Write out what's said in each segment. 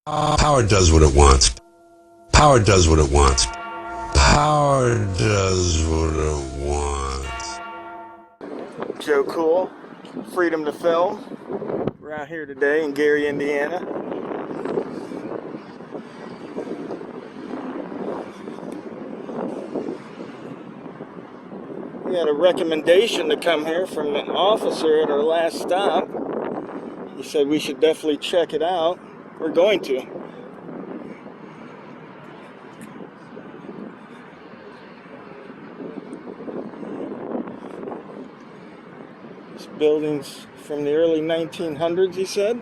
Power does what it wants. Power does what it wants. Power does what it wants. Joe Cool, Freedom to Film. We're out here today in Gary, Indiana. We had a recommendation to come here from an officer at our last stop. He said we should definitely check it out. We're going to. This building's from the early 1900s, he said.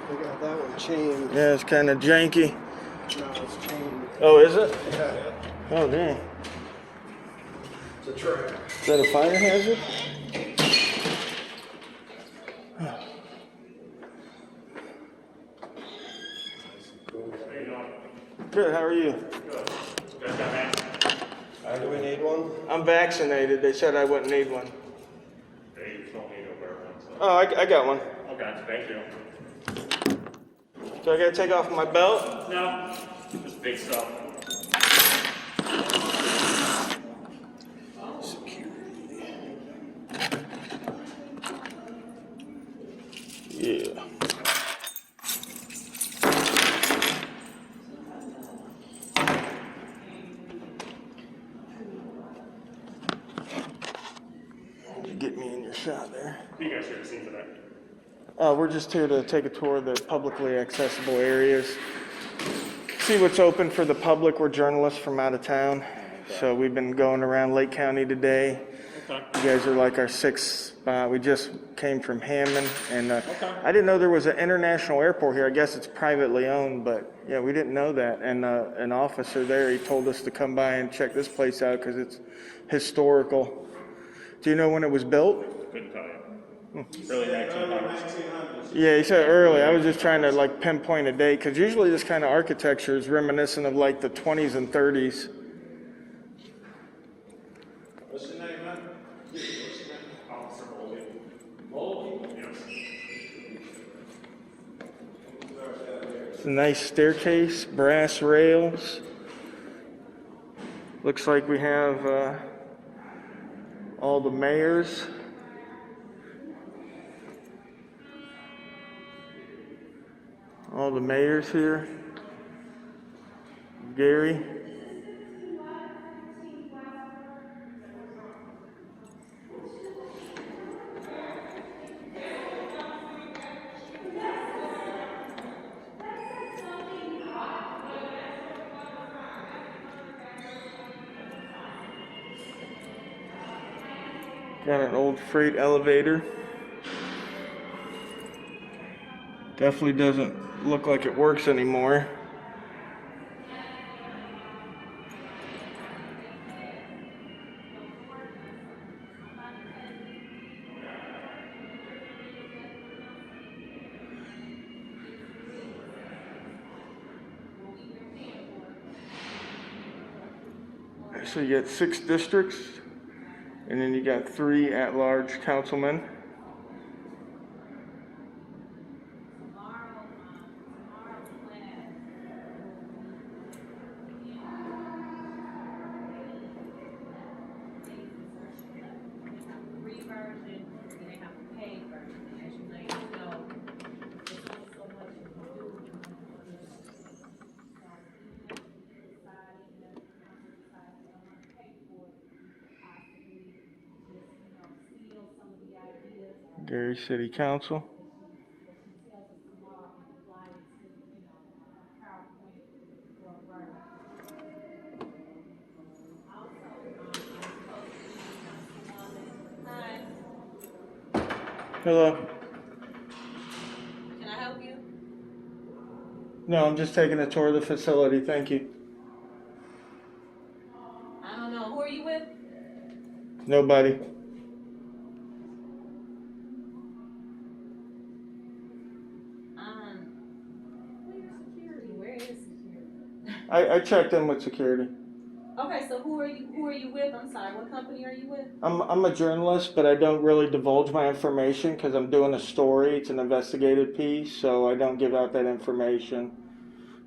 They got that one chained. Yeah, it's kind of janky. No, it's chained. Oh, is it? Yeah. Oh, dang. It's a trap. Is that a fire hazard? Good, how are you? Do we need one? I'm vaccinated. They said I wouldn't need one. They told me to wear one, so. Oh, I got one. Okay, thank you. So I gotta take off my belt? No, just big stuff. Yeah. Get me in your shot there. What are you guys here to see today? We're just here to take a tour of the publicly accessible areas. See what's open for the public. We're journalists from out of town. So we've been going around Lake County today. Okay. You guys are like our sixth spot. We just came from Hammond, and I didn't know there was an international airport here. I guess it's privately owned, but yeah, we didn't know that. And an officer there, he told us to come by and check this place out because it's historical. Do you know when it was built? Couldn't tell you. Early 1900s. Yeah, he said early. I was just trying to like pinpoint a date because usually this kind of architecture is reminiscent of like the 20s and 30s. What's your name, man? Officer Boldy. Boldy? Yes. It's a nice staircase, brass rails. Looks like we have all the mayors. All the mayors here. Gary. Got an old freight elevator. Definitely doesn't look like it works anymore. So you got 6 districts, and then you got 3 at-large councilmen. Gary City Council. Hello. Can I help you? No, I'm just taking a tour of the facility. Thank you. I don't know. Who are you with? Nobody. I checked in with security. Okay, so who are you with? I'm sorry, what company are you with? I'm a journalist, but I don't really divulge my information because I'm doing a story. It's an investigative piece, so I don't give out that information.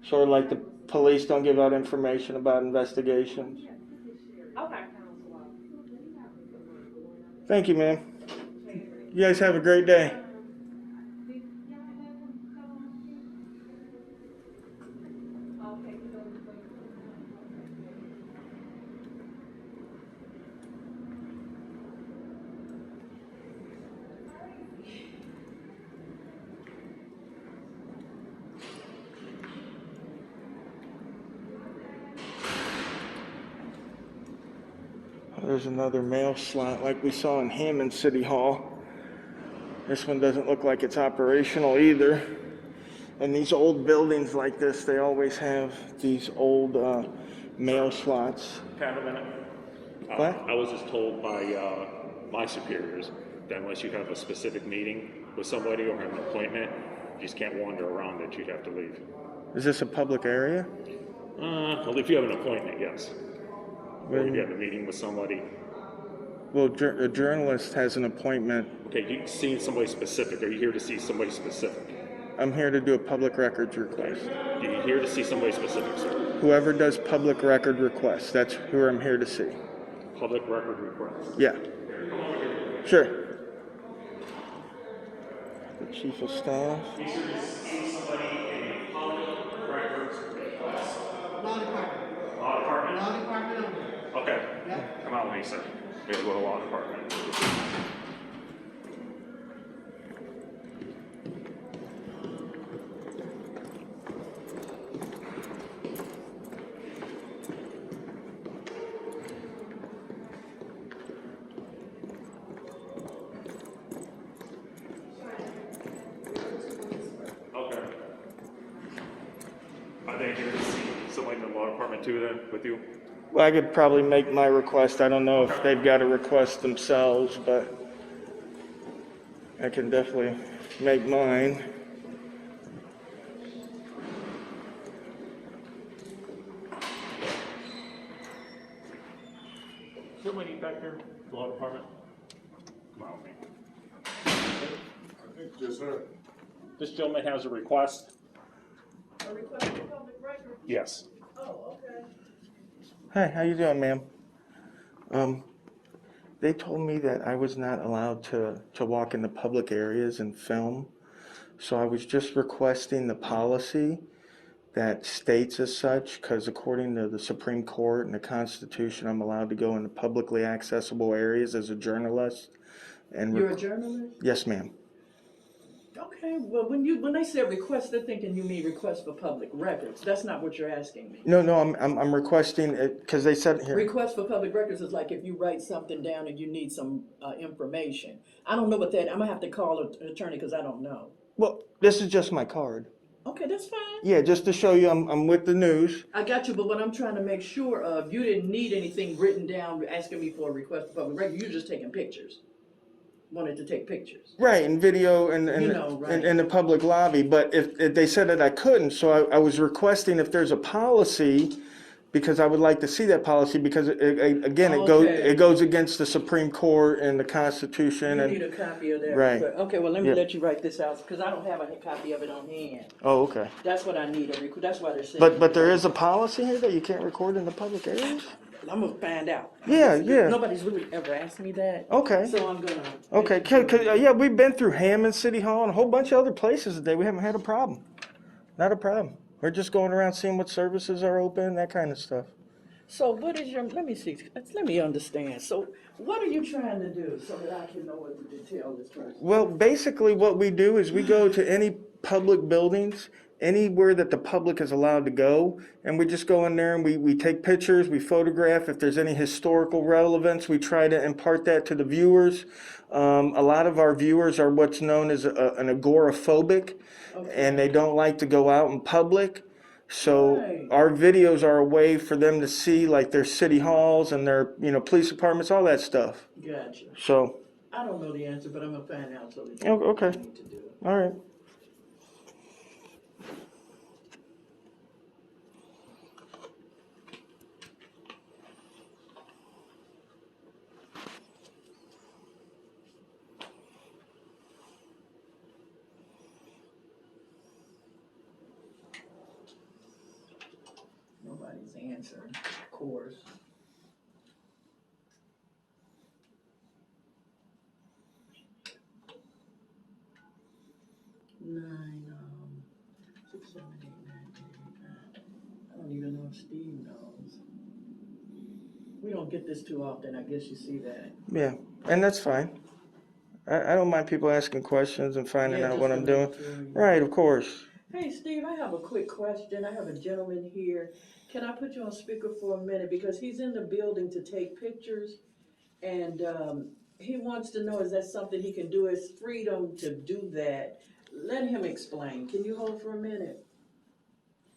Sort of like the police don't give out information about investigations. Okay. Thank you, ma'am. You guys have a great day. There's another mail slot like we saw in Hammond City Hall. This one doesn't look like it's operational either. And these old buildings like this, they always have these old mail slots. Have a minute. What? I was just told by my superiors that unless you have a specific meeting with somebody or have an appointment, you just can't wander around it. You'd have to leave. Is this a public area? Well, if you have an appointment, yes. Or if you have a meeting with somebody. Well, a journalist has an appointment. Okay, you seeing somebody specific. Are you here to see somebody specific? I'm here to do a public records request. Are you here to see somebody specific, sir? Whoever does public record requests, that's who I'm here to see. Public record request. Yeah. Sure. The chief of staff. You should see somebody in the public records request. Law department. Law department? Law department only. Okay. Yeah. Come out with me, sir. We have to go to law department. Okay. Are they here to see somebody in the law department too then, with you? Well, I could probably make my request. I don't know if they've got a request themselves, but I can definitely make mine. Somebody back there, law department? Come on, man. Yes, sir. This gentleman has a request. A request for public record? Yes. Oh, okay. Hi, how you doing, ma'am? They told me that I was not allowed to walk into public areas and film. So I was just requesting the policy that states as such, because according to the Supreme Court and the Constitution, I'm allowed to go into publicly accessible areas as a journalist. And You're a journalist? Yes, ma'am. Okay, well, when they say request, they're thinking you mean request for public records. That's not what you're asking me. No, I'm requesting it because they said here. Request for public records is like if you write something down and you need some information. I don't know what that, I'm gonna have to call an attorney because I don't know. Well, this is just my card. Okay, that's fine. Yeah, just to show you I'm with the news. I got you, but what I'm trying to make sure of, you didn't need anything written down asking me for a request for public record. You're just taking pictures. Wanted to take pictures. Right, and video and right. in the public lobby. But if they said that I couldn't, so I was requesting if there's a policy, because I would like to see that policy, because it goes against the Supreme Court and the Constitution. You and need a copy of that. Right. Okay, well, let me Yeah. let you write this out, because I don't have a copy of it on hand. Oh, okay. That's what I need, that's why they're saying. But there is a policy here that you can't record in the public areas? I'm gonna find out. Yeah, yeah. Nobody's really ever asked me that. Okay. So I'm gonna. Okay, yeah, we've been through Hammond City Hall and a whole bunch of other places today. We haven't had a problem. Not a problem. We're just going around seeing what services are open, that kind of stuff. So what is your, let me see, let me understand. So what are you trying to do so that I can know what to tell this person? Well, basically what we do is we go to any public buildings, anywhere that the public is allowed to go, and we just go in there and we take pictures, we photograph. If there's any historical relevance, we try to impart that to the viewers. A lot of our viewers are what's known as an agoraphobic, and they don't like to go out in public. So Right. our videos are a way for them to see like their city halls and their police departments, all that stuff. Gotcha. So, I don't know the answer, but I'm gonna find out so that oh, okay. what I need to do. All right. answer, of course. Nine, 6, 7, 8, 9, 10. I don't even know if Steve knows. We don't get this too often, I guess you see that. Yeah, and that's fine. I don't mind people asking questions and finding Yeah, out just what to I'm make doing. sure. Right, of course. Hey, Steve, I have a quick question. I have a gentleman here. Can I put you on speaker for a minute? Because he's in the building to take pictures, and he wants to know, is that something he can do? His freedom to do that. Let him explain. Can you hold for a minute?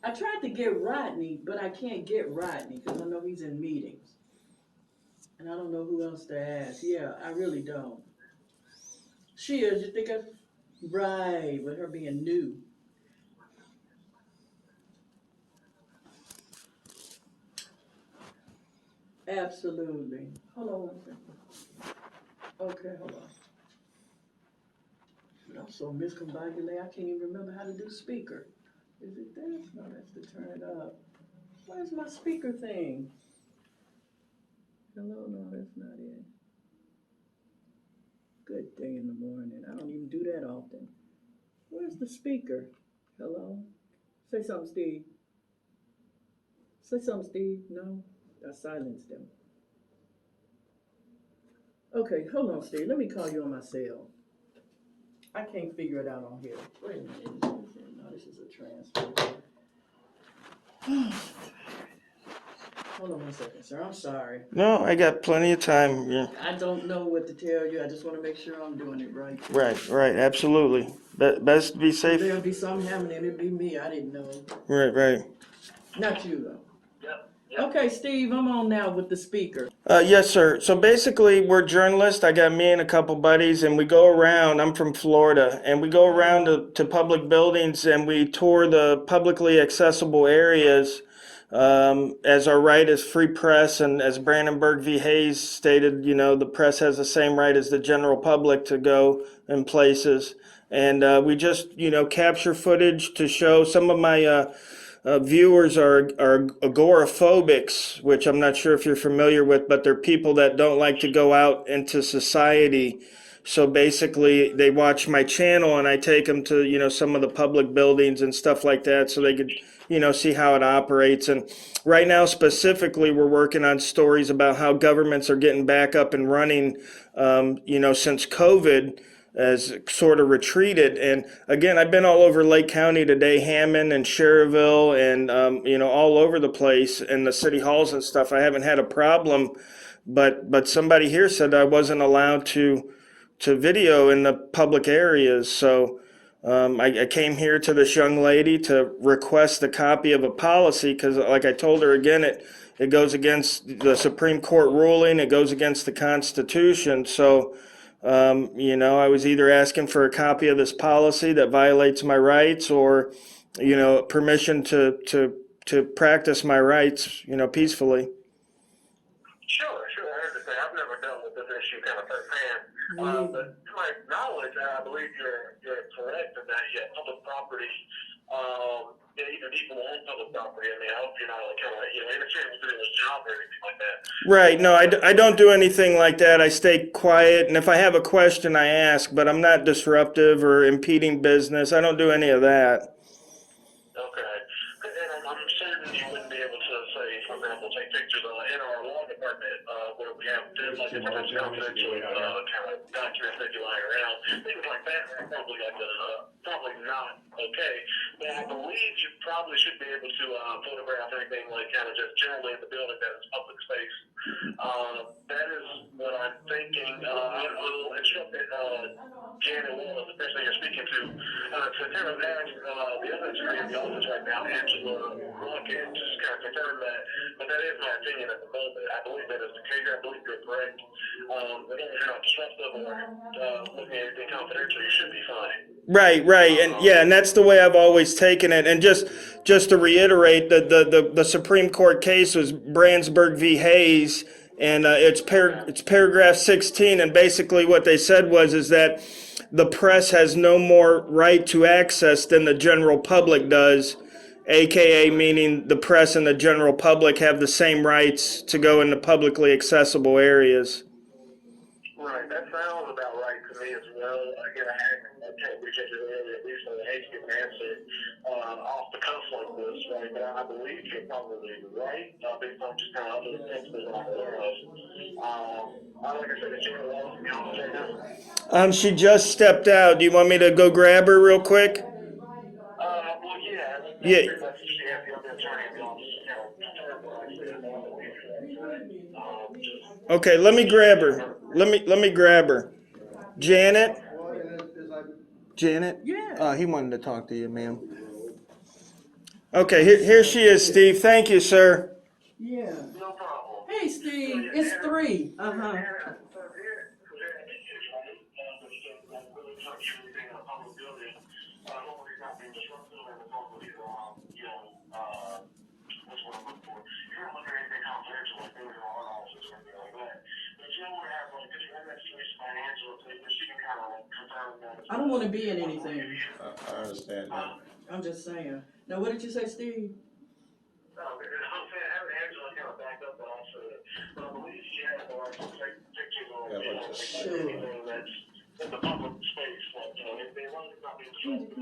I tried to get Rodney, but I can't get Rodney because I know he's in meetings. And I don't know who else to ask. Yeah, I really don't. She is, you think of, right, with her being new. Absolutely. Hold on one second. Okay, hold on. But I'm so miscombobulated, I can't even remember how to do speaker. Is it this? No, that's to turn it up. Where's my speaker thing? Hello, no, that's not it. Good day in the morning. I don't even do that often. Where's the speaker? Hello? Say something, Steve. Say something, Steve. No? I silenced him. Okay, hold on, Steve. Let me call you on my cell. I can't figure it out on here. Wait a minute. No, this is a transfer. Hold on one second, sir. I'm sorry. No, I got plenty of time. Yeah. I don't know what to tell you. I just want to make sure I'm doing it right. Right, absolutely. Best to be safe. There'll be something happening. It'll be me. I didn't know. Right. Not you, though. Okay, Steve, I'm on now with the speaker. Yes, sir. So basically, we're journalists. I got me and a couple buddies, and we go around. I'm from Florida, and we go around to public buildings and we tour the publicly accessible areas. As our right as free press, and as Brandenburg v. Hayes stated, the press has the same right as the general public to go in places. And we just, capture footage to show. Some of my viewers are agoraphobics, which I'm not sure if you're familiar with, but they're people that don't like to go out into society. So basically, they watch my channel, and I take them to, some of the public buildings and stuff like that, so they could, see how it operates. And right now, specifically, we're working on stories about how governments are getting back up and running, since COVID has sort of retreated. And again, I've been all over Lake County today, Hammond and Cherryville, and all over the place in the city halls and stuff. I haven't had a problem, but somebody here said I wasn't allowed to video in the public areas. So I came here to this young lady to request a copy of a policy because, like I told her again, it goes against the Supreme Court ruling. It goes against the Constitution. So I was either asking for a copy of this policy that violates my rights, or permission to practice my rights peacefully. Sure. I understand. I've never dealt with this issue kind of firsthand. But to my knowledge, I believe you're correct in that, public property, either people own public property. I mean, I hope you're not like kind of interfering with anyone's job or anything like that. Right. No, I don't do anything like that. I stay quiet, and if I have a question, I ask, but I'm not disruptive or impeding business. I don't do any of that. Okay. And I'm certain you wouldn't be able to, say, for example, take pictures in our law department where we have different types of confidential kind of documents that you lie around. Things like that are probably probably not okay. But I believe you probably should be able to photograph anything like kind of just generally in the building that is public space. That is what I'm thinking. I will instruct Jan and Will, the person you're speaking to kind of ask the other attorney in the office right now, Angela Rocket, to just kind of confirm that. But that is my opinion at the moment. I believe that is the case. I believe you're correct. As long as you're not disruptive or looking at anything confidential, you should be fine. Right, and that's the way I've always taken it. And just to reiterate, the Supreme Court case was Brandenburg v. Hayes, and it's paragraph 16, and basically what they said is that the press has no more right to access than the general public does, AKA meaning the press and the general public have the same rights to go into publicly accessible areas. Right, that sounds about right to me as well. Again, I can't appreciate it earlier, at least I hate to get an answer off the cuff like this, right? But I believe you're probably right, based on just kind of other principles that I'm aware of. Like I said, is Jane Wallace in the office right now? She just stepped out. Do you want me to go grab her real quick? Well, yeah, that's Yeah. pretty much she has the other attorney in the office, you know, terrible, like I said, Okay, let me grab her. Let me grab her. Janet? Janet? Yeah. He wanted to talk to you, ma'am. Okay, here she is, Steve. Thank you, sir. Yeah. no problem. Hey, Steve, it's 3. Uh-huh. I don't want to be in anything. I understand that. I'm just saying. Now, what did you say, Steve? I'm saying having Angela kind of back up also, but I believe she has some pictures on anything that's in the public space, like, you know, if they want to not be disruptive.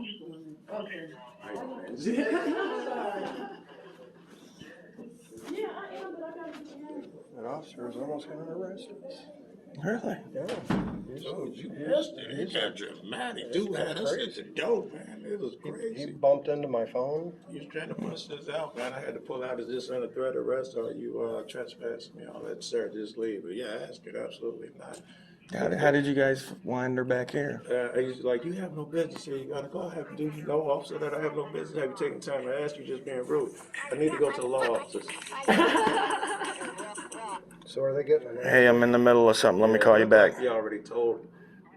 Yeah, I am, but I gotta get married. That officer is almost going to arrest us. Really? Yeah. Oh, you missed it. It got dramatic. Dude had us at the door, man. It was He crazy. bumped into my phone. He was trying to push this out, man. I had to pull out, is this under threat of arrest or you trespassing me? All that, sir, just leave. But yeah, I asked it, absolutely not. How did you guys wind her back here? He's like, you have no business here. You gotta go. I have to do you know, officer, that I have no business. Have you taken time to ask you, just being rude? I need to go to the law office. So are they getting an Hey, I'm in the middle of something. Let me call you back. You already told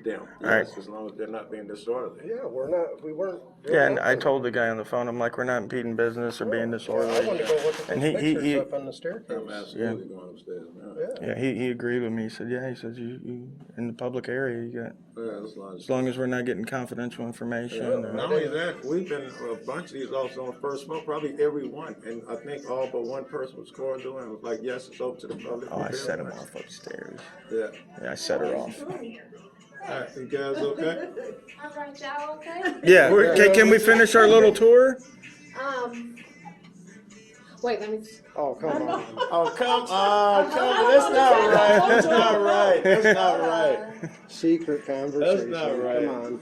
them. All right. Yes, as long as they're not being disorderly. Yeah, we weren't. Yeah, and I told the guy on the phone, I'm like, we're not impeding business or being I wanted disorderly. to go look at And those he pictures up on the staircase. I'm absolutely going upstairs now. Yeah. Yeah, he agreed with me. He said, yeah, he says you in the public area, you got, Yeah, as long as we're not getting confidential information. Not only that, we've been a bunch of these officers on the first floor, probably every one, and I think all but one person was cordial and was like, yes, it's open to the public. Oh, I set him off upstairs. Yeah. Yeah, I set her off. All right, you guys okay? All right, y'all okay? Yeah, can we finish our little tour? Wait, let me. Oh, come on. Oh, come on, that's not right, that's not right, that's not right. Secret conversation. That's not right. Come on.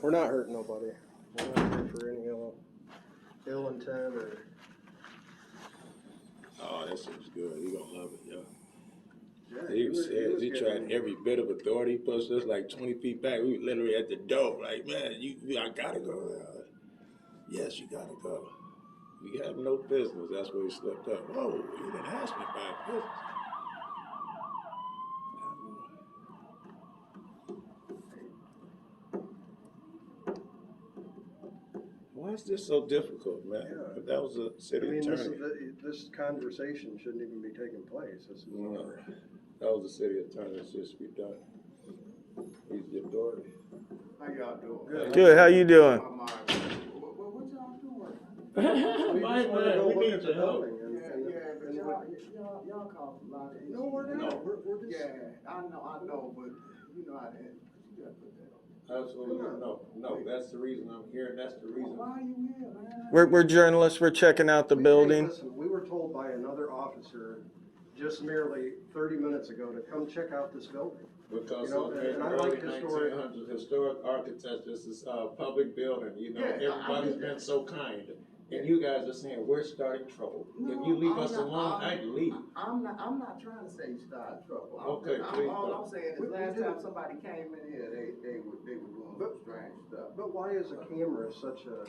We're not hurting nobody. We're not here for any ill intent or. Oh, that seems good, you gonna love it, yo. He tried every bit of authority, he pushed us like 20 feet back, we were literally at the door, like, man, I gotta go. Yes, you gotta go. We have no business, that's where he slipped up. Whoa, you didn't ask me about business. Why is this so difficult, man? Yeah. That was a city attorney. This conversation shouldn't even be taking place. This is That was the city attorney, it's just be done. He's the authority. How y'all doing? Good, how you doing? What y'all doing? We just want to go look at the building. But y'all caused a lot of issues. No, we're not. We're just. Yeah, I know, but you know how that, you gotta put that on. Absolutely, no, that's the reason I'm here, and that's the reason. Why are you here, man? We're journalists, we're checking out the building. Listen, we were told by another officer just merely 30 minutes ago to come check out this building. Because You know, in and the I early like historic- 1900s, historic architecture, this is a public building, you know, Yeah, everybody's been so kind. And you guys are saying, we're starting trouble. If you leave us alone, I'd leave. I'm not trying to say you start trouble. Okay, please All don't. I'm saying is We last do. time somebody came in here, they were doing some strange stuff. But why is a camera such a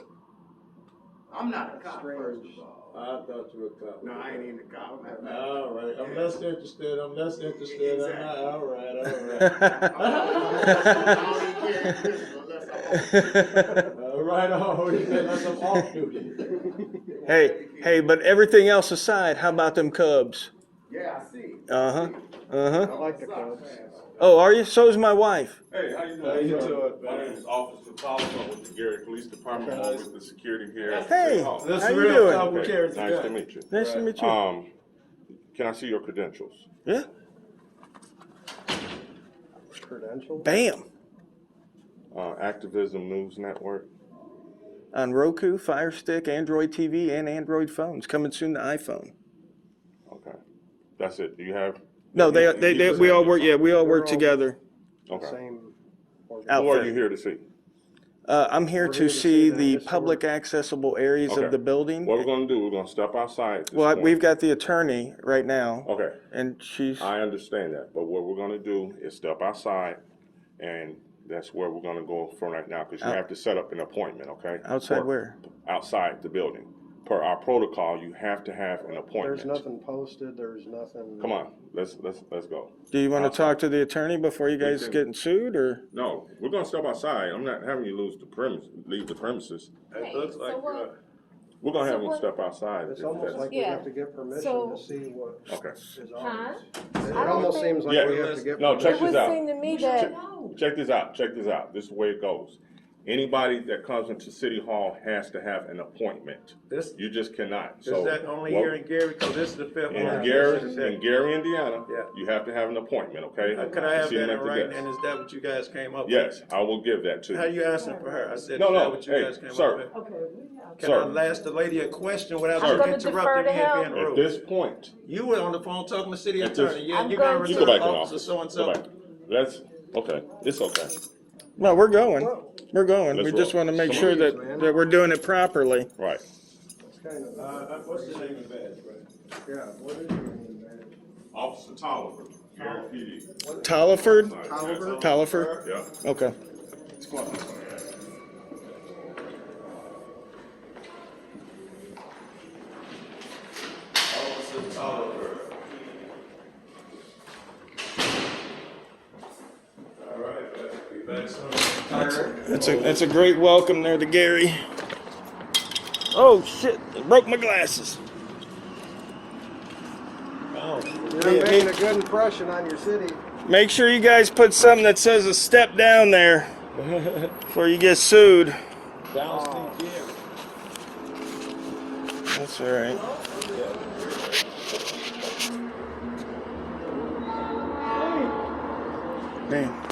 I'm not a cop, Strange. first of all. I thought you were a cop. No, I ain't even a cop. All right, I'm less interested, I'm not, all right. I don't even carry pistol unless I'm on. Right on, he said that's some off duty. Hey, but everything else aside, how about them Cubs? Yeah, I see. Uh-huh, I like the Cubs. Oh, are you? So is my wife. Hey, how you doing? How you sir? doing, My man? name is Officer Tolliver with the Gary Police Department, along with the security here at Hey, City Hall. That's how you real doing? talk with Okay, character nice guy. to meet you. Nice to meet you. Can I see your credentials? Yeah. Credentials? Bam. Activism News Network. On Roku, Fire Stick, Android TV, and Android phones. Coming soon to iPhone. Okay, that's it. Do you have? No, you we all present work. Yeah, we all We're work all together. Okay. Same. Who Outfit. are you here to see? I'm here We're to here to see see the the historic- public accessible areas Okay. of the building. What we're gonna do, we're gonna step outside at this Well, point. we've got the attorney right now, Okay, and she's. I understand that, but what we're gonna do is step outside, and that's where we're gonna go from right now, because you have to set up an appointment, okay? Outside where? Outside the building. Per our protocol, you have to have an appointment. There's nothing posted, there's nothing. Come on, let's go. Do you want to Outside. talk to the attorney before you guys can- getting sued, or? No, we're gonna step outside. I'm not having you leave the premises. It looks like, So what- We're gonna have So them what- step outside. It's if almost that's- like we Yeah. have to get permission So- to see what Okay. is Huh? ours. It I don't almost think- seems like Yeah. we have to get. No, check It would this out. seem to me that, Check this out. This is the way it goes. Anybody that comes into City Hall has to have an appointment. This, You just cannot. is that only here in Gary? Because this is the fifth one. In Gary, Indiana, Yeah. you have to have an appointment, okay? Could I have See them that at in the writing, desk. and is that what you guys came up with? Yes, I will give that to How you. you answering for her? I said, No, is that no, what you hey, guys came sir. up with? Okay, we have. Can Sir. I ask the lady a question without I'm you gonna defer interrupting to me and him. being At rude? this point, You were on the phone talking to city At this- attorney, yeah, I'm you gotta going you to- go return back in officer office. so-and-so. Go back. That's, okay, it's okay. No, we're going. We're going. Let's We just roll. want to make Come sure on. that we're doing it properly. Right. It's kind of, What's the name of that, right? yeah, what is your name, man? Officer Tolliver, Gary PD. Tolliford? Tolliver? Tolliver? Yeah. Okay. Let's go out this way. Officer Tolliver. All right, be back soon. It's a great welcome there to Gary. Oh shit! I broke my glasses. You're making a good impression on your city. Make sure you guys put something that says a step down there before you get sued. Downstairs, yeah. That's all right. Man.